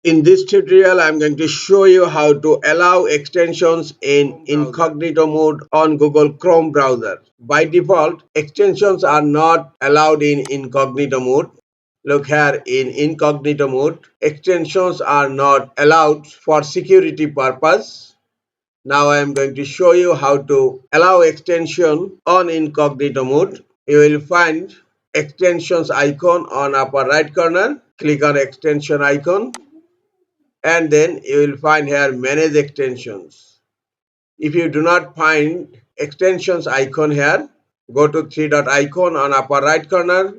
In this tutorial, I'm going to show you how to allow extensions in incognito mode on Google Chrome browser. By default, extensions are not allowed in incognito mode. Look here, in incognito mode, extensions are not allowed for security purpose. Now I am going to show you how to allow extension on incognito mode. You will find extensions icon on upper right corner. Click on extension icon and then you will find here manage extensions. If you do not find extensions icon here, go to three dot icon on upper right corner,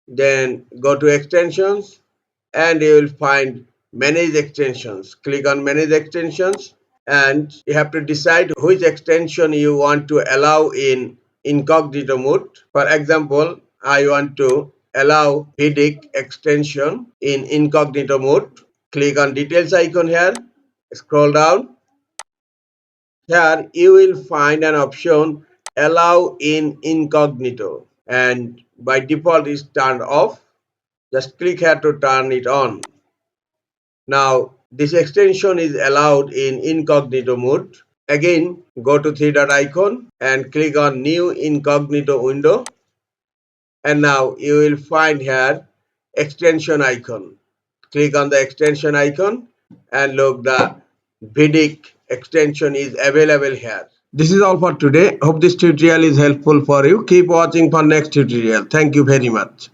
then go to extensions and you will find manage extensions. Click on manage extensions and you have to decide which extension you want to allow in incognito mode. For example, I want to allow VDIC extension in incognito mode. Click on details icon here, scroll down. Here you will find an option allow in incognito, and by default is turned off. Just click here to turn it on. Now this extension is allowed in incognito mode. Again, go to three dot icon and click on new incognito window, and now you will find here extension icon. Click on the extension icon and look, the VDIC extension is available here. This is all for today. Hope this tutorial is helpful for you. Keep watching for next tutorial. Thank you very much.